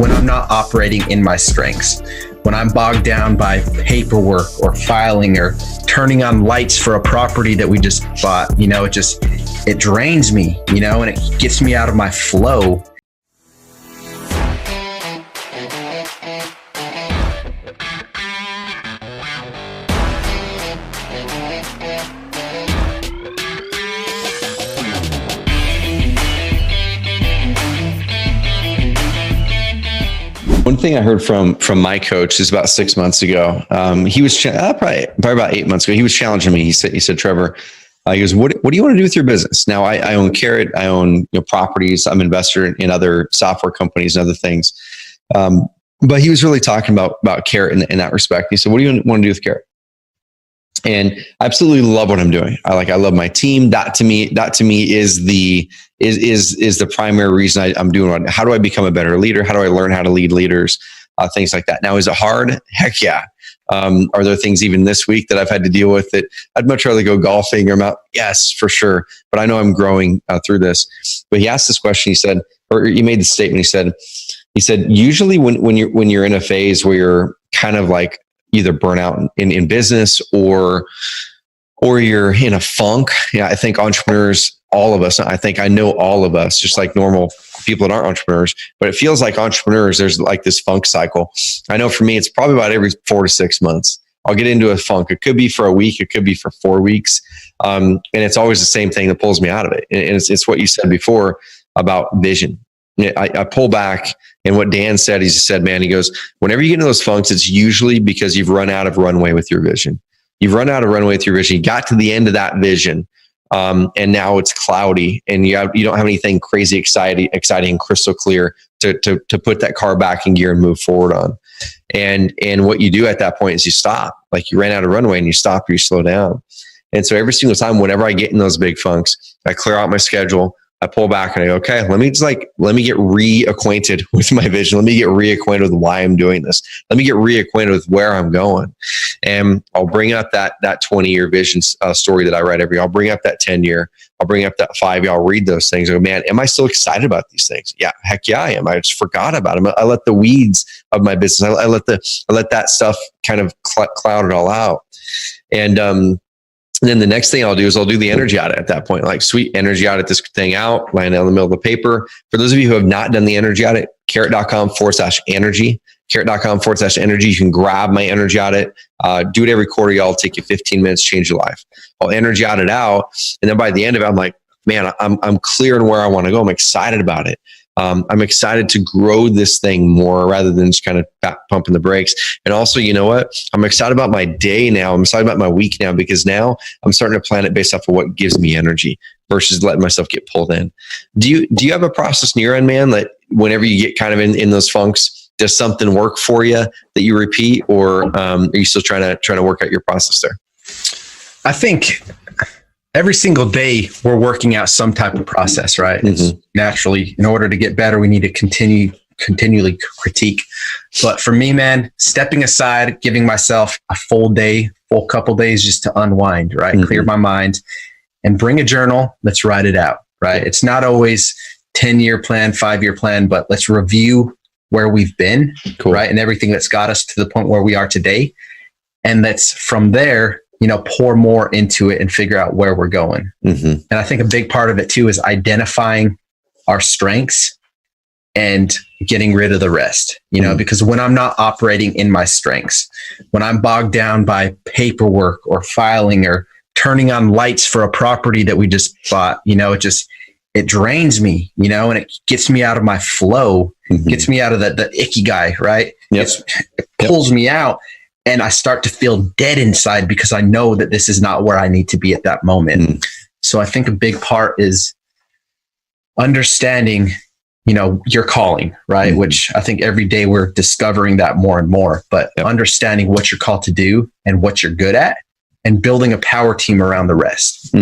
when I'm not operating in my strengths, when I'm bogged down by paperwork or filing or turning on lights for a property that we just bought, it drains me, and it gets me out of my flow. One thing I heard from my coach is about 6 months ago. He was probably about 8 months ago. He was challenging me. He said, Trevor, he goes, what do you want to do with your business? Now I own Carrot. I own properties. I'm an investor in other software companies and other things. But he was really talking about Carrot in that respect. He said, what do you want to do with Carrot? And I absolutely love what I'm doing. I love my team. That to me is the primary reason I'm doing it. How do I become a better leader? How do I learn how to lead leaders? Things like that. Now, is it hard? Heck yeah. Are there things even this week that I've had to deal with that I'd much rather go golfing or out? Yes, for sure. But I know I'm growing through this. But he asked this question. He said, or he made the statement. He said, usually when you're in a phase where you're kind of like either burnout in business or you're in a funk. Yeah, I think entrepreneurs, all of us, I know all of us, just like normal people that aren't entrepreneurs, but it feels like entrepreneurs, there's like this funk cycle. I know for me, it's probably about every 4 to 6 months. I'll get into a funk. It could be for a week. It could be for 4 weeks. And it's always the same thing that pulls me out of it. And it's what you said before about vision. I pull back, and what Dan said, he said, man, he goes, whenever you get into those funks, it's usually because you've run out of runway with your vision. You've run out of runway with your vision. You got to the end of that vision, and now it's cloudy, and you don't have anything crazy exciting, crystal clear to put that car back in gear and move forward on. And what you do at that point is you stop. Like you ran out of runway, and you stop or you slow down. And so every single time, whenever I get in those big funks, I clear out my schedule. I pull back and I go, okay, let me get reacquainted with my vision. Let me get reacquainted with why I'm doing this. Let me get reacquainted with where I'm going. And I'll bring up that 20-year vision story that I write every year. I'll bring up that 10-year. I'll bring up that 5-year. I'll read those things. I go, man, am I still excited about these things? Yeah, heck yeah, I am. I just forgot about them. I let the weeds of my business, I let that stuff kind of cloud it all out. And then the next thing I'll do is I'll do the energy audit at that point. Like, sweet, energy audit this thing out, line down the middle of the paper. For those of you who have not done the energy audit, carrot.com/energy, carrot.com/energy. You can grab my energy audit. Do it every quarter, y'all. It'll take you 15 minutes, change your life. I'll energy audit out. And then by the end of it, I'm like, man, I'm clear on where I want to go. I'm excited about it. I'm excited to grow this thing more rather than just kind of pumping the brakes. And also, you know what? I'm excited about my day now. I'm excited about my week now, because now I'm starting to plan it based off of what gives me energy versus letting myself get pulled in. Do you have a process in your end, man, that whenever you get kind of in those funks, does something work for you that you repeat, or are you still trying to work out your process there? I think every single day we're working out some type of process, right? It's naturally, in order to get better, we need to continually critique. But for me, man, stepping aside, giving myself a full couple days just to unwind, right? Clear my mind and bring a journal. Let's write it out, right? It's not always 10-year plan, 5-year plan, but let's review where we've been, right? And everything that's got us to the point where we are today. And that's from there, pour more into it and figure out where we're going. And I think a big part of it too is identifying our strengths and getting rid of the rest, because when I'm not operating in my strengths, when I'm bogged down by paperwork or filing or turning on lights for a property that we just bought, it drains me, and it gets me out of my flow, gets me out of the icky guy, right? It pulls me out. And I start to feel dead inside because I know that this is not where I need to be at that moment. So I think a big part is understanding, your calling, right? Which I think every day we're discovering that more and more, but understanding what you're called to do and what you're good at and building a power team around the rest.